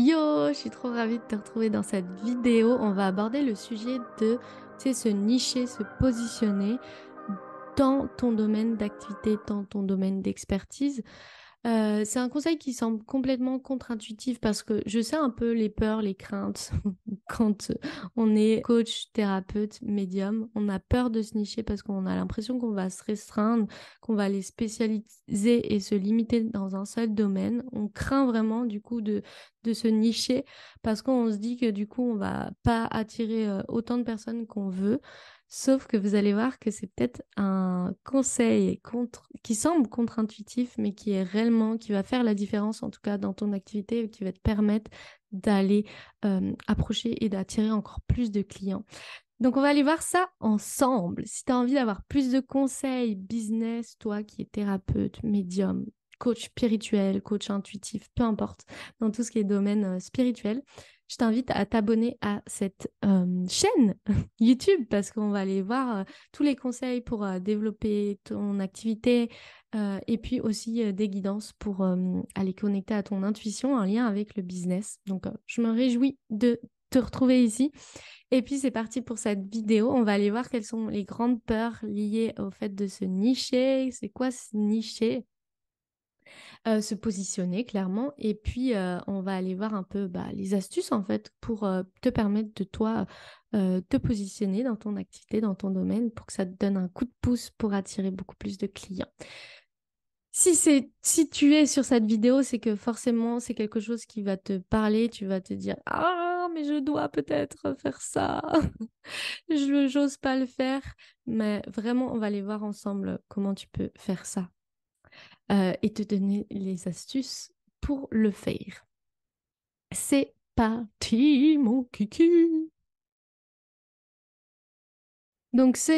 Yo, je suis trop ravie de te retrouver dans cette vidéo. On va aborder le sujet de, se nicher, se positionner dans ton domaine d'activité, dans ton domaine d'expertise. C'est un conseil qui semble complètement contre-intuitif parce que je sais un peu les peurs, les craintes quand on est coach, thérapeute, médium. On a peur de se nicher parce qu'on a l'impression qu'on va se restreindre, qu'on va les spécialiser et se limiter dans un seul domaine. On craint vraiment du coup de se nicher parce qu'on se dit que du coup on va pas attirer autant de personnes qu'on veut. Sauf que vous allez voir que c'est peut-être un conseil qui semble contre-intuitif, mais qui est réellement, qui va faire la différence, en tout cas dans ton activité, et qui va te permettre d'aller approcher et d'attirer encore plus de clients. Donc, on va aller voir ça ensemble. Si tu as envie d'avoir plus de conseils business, toi qui es thérapeute, médium, coach spirituel, coach intuitif, peu importe, dans tout ce qui est domaine spirituel, je t'invite à t'abonner à cette chaîne YouTube parce qu'on va aller voir tous les conseils pour développer ton activité et puis aussi des guidances pour aller connecter à ton intuition en lien avec le business. Donc, je me réjouis de te retrouver ici. Et puis c'est parti pour cette vidéo. On va aller voir quelles sont les grandes peurs liées au fait de se nicher. C'est quoi se nicher? Se positionner clairement. Et puis on va aller voir un peu les astuces en fait pour te permettre de toi te positionner dans ton activité, dans ton domaine, pour que ça te donne un coup de pouce pour attirer beaucoup plus de clients. Si tu es sur cette vidéo, c'est que forcément c'est quelque chose qui va te parler. Tu vas te dire ah mais je dois peut-être faire ça. J'ose pas le faire, mais vraiment, on va aller voir ensemble comment tu peux faire ça et te donner les astuces pour le faire. C'est parti, mon kiki. Donc, se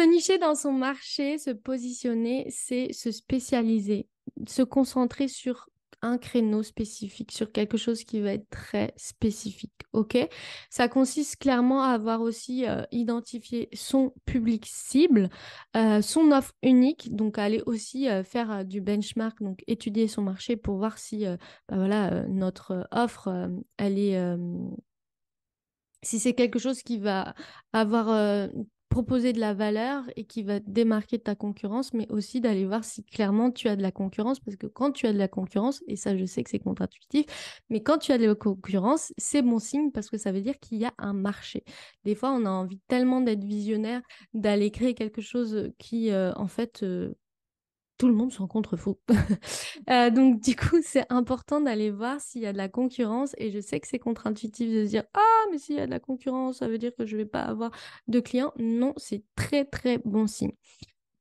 nicher dans son marché, se positionner, c'est se spécialiser, se concentrer sur un créneau spécifique, sur quelque chose qui va être très spécifique, ok? Ça consiste clairement à avoir aussi identifié son public cible, son offre unique, donc aller aussi faire du benchmark, donc étudier son marché pour voir si voilà, notre offre, elle est si c'est quelque chose qui va avoir proposé de la valeur et qui va te démarquer de ta concurrence, mais aussi d'aller voir si clairement tu as de la concurrence, parce que quand tu as de la concurrence, et ça je sais que c'est contre-intuitif, mais quand tu as de la concurrence, c'est bon signe parce que ça veut dire qu'il y a un marché. Des fois, on a envie tellement d'être visionnaire, d'aller créer quelque chose qui, en fait, tout le monde s'en contrefout. Donc, du coup, c'est important d'aller voir s'il y a de la concurrence. Et je sais que c'est contre-intuitif de se dire, ah, mais s'il y a de la concurrence, ça veut dire que je ne vais pas avoir de clients. Non, c'est très, très bon signe.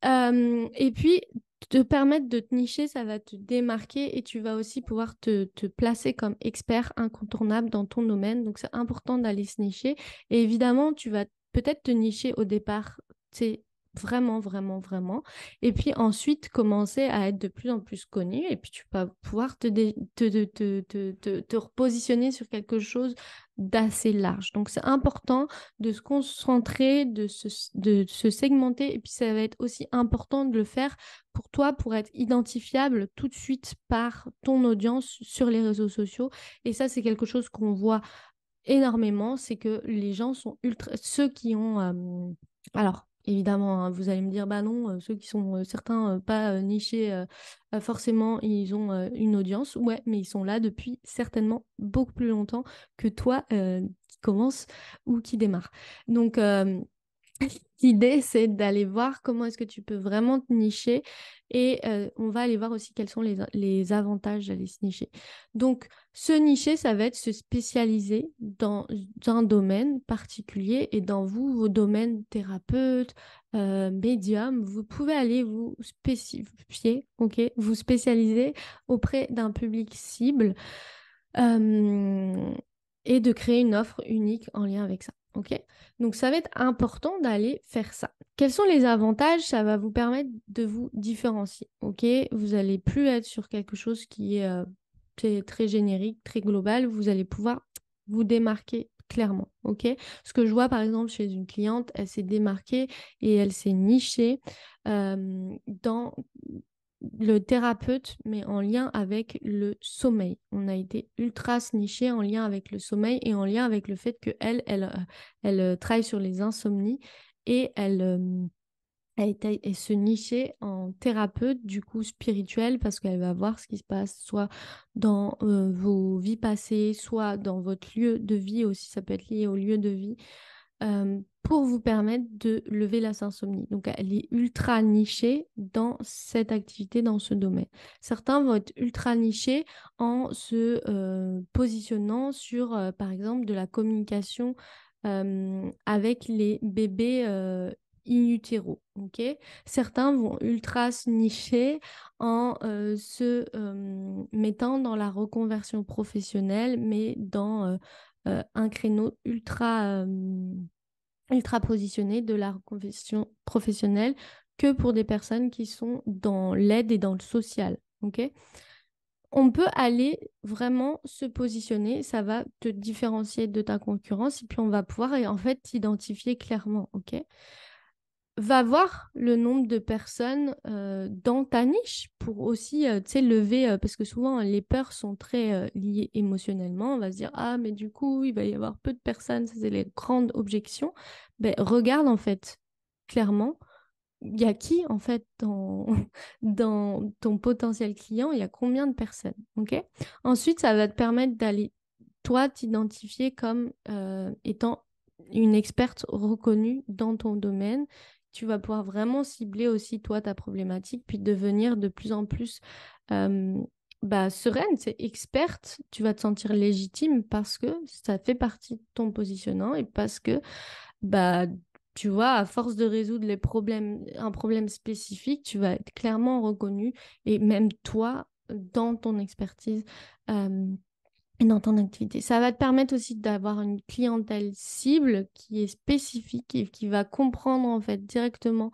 Et puis, te permettre de te nicher, ça va te démarquer et tu vas aussi pouvoir te placer comme expert incontournable dans ton domaine. Donc, c'est important d'aller se nicher. Et évidemment, tu vas peut-être te nicher au départ, c'est vraiment, vraiment, vraiment. Et puis ensuite, commencer à être de plus en plus connu. Et puis, tu vas pouvoir te repositionner sur quelque chose d'assez large. Donc, c'est important de se concentrer, de se segmenter. Et puis, ça va être aussi important de le faire pour toi, pour être identifiable tout de suite par ton audience sur les réseaux sociaux. Et ça, c'est quelque chose qu'on voit énormément, c'est que les gens sont ultra... Ceux qui ont... alors, évidemment, hein, vous allez me dire, bah non, ceux qui sont certains pas nichés, forcément, ils ont une audience. Ouais, mais ils sont là depuis certainement beaucoup plus longtemps que toi qui commence ou qui démarre. Donc, l'idée, c'est d'aller voir comment est-ce que tu peux vraiment te nicher et on va aller voir aussi quels sont les avantages d'aller se nicher. Donc, se nicher, ça va être se spécialiser dans un domaine particulier et dans vous, vos domaines thérapeute, médium, vous pouvez aller vous spécifier, ok, vous spécialiser auprès d'un public cible euh, et de créer une offre unique en lien avec ça. Ok? Donc, ça va être important d'aller faire ça. Quels sont les avantages? Ça va vous permettre de vous différencier. Ok? Vous n'allez plus être sur quelque chose qui est très générique, très global. Vous allez pouvoir vous démarquer clairement. Ok? Ce que je vois par exemple chez une cliente, elle s'est démarquée et elle s'est nichée dans le thérapeute, mais en lien avec le sommeil. On a été ultra niché en lien avec le sommeil et en lien avec le fait qu'elle travaille sur les insomnies et elle se nichait en thérapeute, du coup spirituel, parce qu'elle va voir ce qui se passe soit dans vos vies passées, soit dans votre lieu de vie aussi, ça peut être lié au lieu de vie, pour vous permettre de lever la insomnie. Donc, elle est ultra nichée dans cette activité, dans ce domaine. Certains vont être ultra nichés en se positionnant sur, par exemple, de la communication avec les bébés in utero. Ok. Certains vont ultra se nicher en se mettant dans la reconversion professionnelle, mais dans un créneau ultra positionné de la reconversion professionnelle que pour des personnes qui sont dans l'aide et dans le social. Ok. On peut aller vraiment se positionner, ça va te différencier de ta concurrence et puis on va pouvoir en fait t'identifier clairement. Ok. Va voir le nombre de personnes dans ta niche pour aussi tu sais, lever, parce que souvent les peurs sont très liées émotionnellement. On va se dire, ah, mais du coup, il va y avoir peu de personnes, ça c'est les grandes objections. Ben, regarde en fait, clairement, il y a qui en fait dans, dans ton potentiel client, il y a combien de personnes, ok? Ensuite, ça va te permettre d'aller, toi, t'identifier comme étant une experte reconnue dans ton domaine. Tu vas pouvoir vraiment cibler aussi, toi, ta problématique, puis devenir de plus en plus euh, sereine, c'est experte. Tu vas te sentir légitime parce que ça fait partie de ton positionnement et parce que bah, tu vois, à force de résoudre un problème spécifique, tu vas être clairement reconnu et même toi, dans ton expertise et dans ton activité. Ça va te permettre aussi d'avoir une clientèle cible qui est spécifique et qui va comprendre en fait directement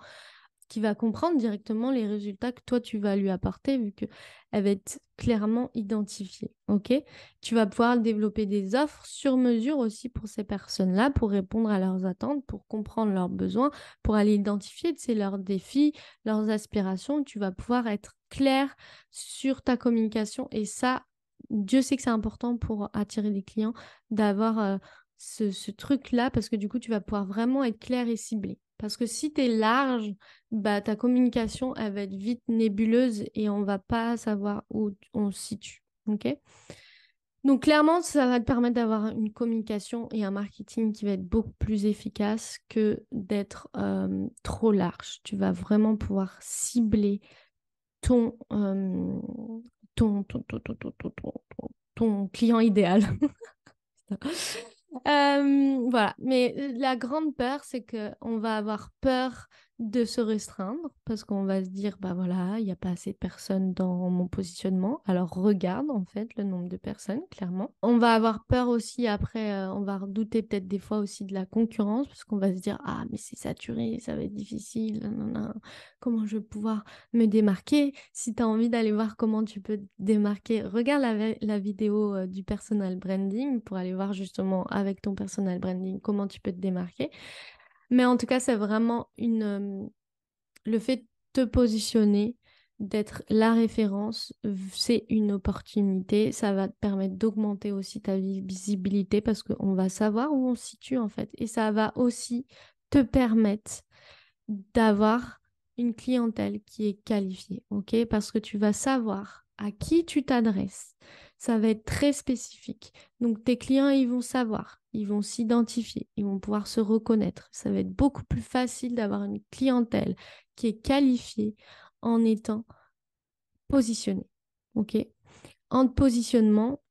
qui va comprendre directement les résultats que toi tu vas lui apporter vu que elle va être clairement identifiée. Ok. Tu vas pouvoir développer des offres sur mesure aussi pour ces personnes-là, pour répondre à leurs attentes, pour comprendre leurs besoins, pour aller identifier leurs défis, leurs aspirations. Tu vas pouvoir être clair sur ta communication et ça, Dieu sait que c'est important pour attirer des clients d'avoir ce truc-là parce que du coup, tu vas pouvoir vraiment être clair et ciblé. Parce que si tu es large, bah, ta communication, elle va être vite nébuleuse et on va pas savoir où on se situe. Ok. Donc clairement, ça va te permettre d'avoir une communication et un marketing qui va être beaucoup plus efficace que d'être trop large. Tu vas vraiment pouvoir cibler ton, ton client idéal. Voilà, mais la grande peur, c'est que on va avoir peur de se restreindre parce qu'on va se dire, bah voilà, il n'y a pas assez de personnes dans mon positionnement. Alors regarde en fait le nombre de personnes, clairement. On va avoir peur aussi après, on va redouter peut-être des fois aussi de la concurrence parce qu'on va se dire, ah mais c'est saturé, ça va être difficile, nanana. Comment je vais pouvoir me démarquer? Si tu as envie d'aller voir comment tu peux te démarquer, regarde la vidéo du personal branding pour aller voir justement avec ton personal branding comment tu peux te démarquer. Mais en tout cas, c'est vraiment le fait de te positionner, d'être la référence, c'est une opportunité. Ça va te permettre d'augmenter aussi ta visibilité parce qu'on va savoir où on se situe en fait. Et ça va aussi te permettre d'avoir une clientèle qui est qualifiée, ok? Parce que tu vas savoir à qui tu t'adresses. Ça va être très spécifique. Donc tes clients, ils vont savoir, ils vont s'identifier, ils vont pouvoir se reconnaître. Ça va être beaucoup plus facile d'avoir une clientèle qui est qualifiée en étant positionnée, ok? En positionnement,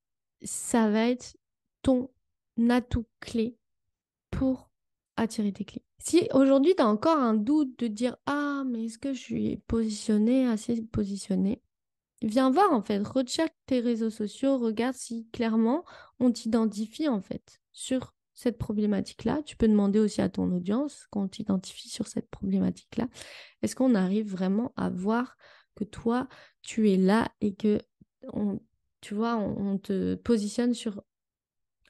ça va être ton atout clé pour attirer tes clients. Si aujourd'hui, tu as encore un doute de dire, ah, mais est-ce que je suis positionnée, assez positionnée? Viens voir en fait, recheck tes réseaux sociaux, regarde si clairement on t'identifie en fait sur cette problématique-là. Tu peux demander aussi à ton audience qu'on t'identifie sur cette problématique-là. Est-ce qu'on arrive vraiment à voir que toi, tu es là et que tu vois, on te positionne sur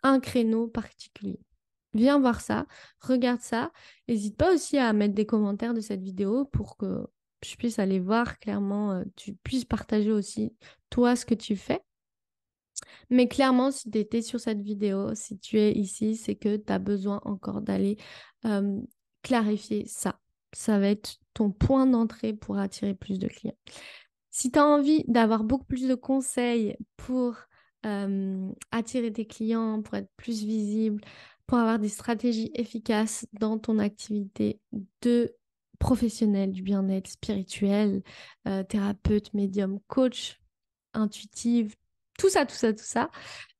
un créneau particulier. Viens voir ça, regarde ça. N'hésite pas aussi à mettre des commentaires de cette vidéo pour que je puisse aller voir clairement, tu puisses partager aussi toi ce que tu fais. Mais clairement, si tu étais sur cette vidéo, si tu es ici, c'est que tu as besoin encore d'aller euh, clarifier ça. Ça va être ton point d'entrée pour attirer plus de clients. Si tu as envie d'avoir beaucoup plus de conseils pour attirer tes clients, pour être plus visible, pour avoir des stratégies efficaces dans ton activité de professionnel du bien-être spirituel, thérapeute, médium, coach, intuitive, tout ça,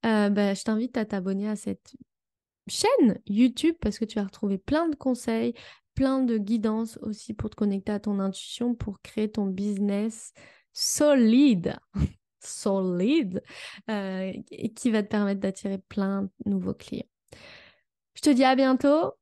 bah, je t'invite à t'abonner à cette chaîne YouTube parce que tu vas retrouver plein de conseils, plein de guidance aussi pour te connecter à ton intuition, pour créer ton business solide, solide, et qui va te permettre d'attirer plein de nouveaux clients. Je te dis à bientôt.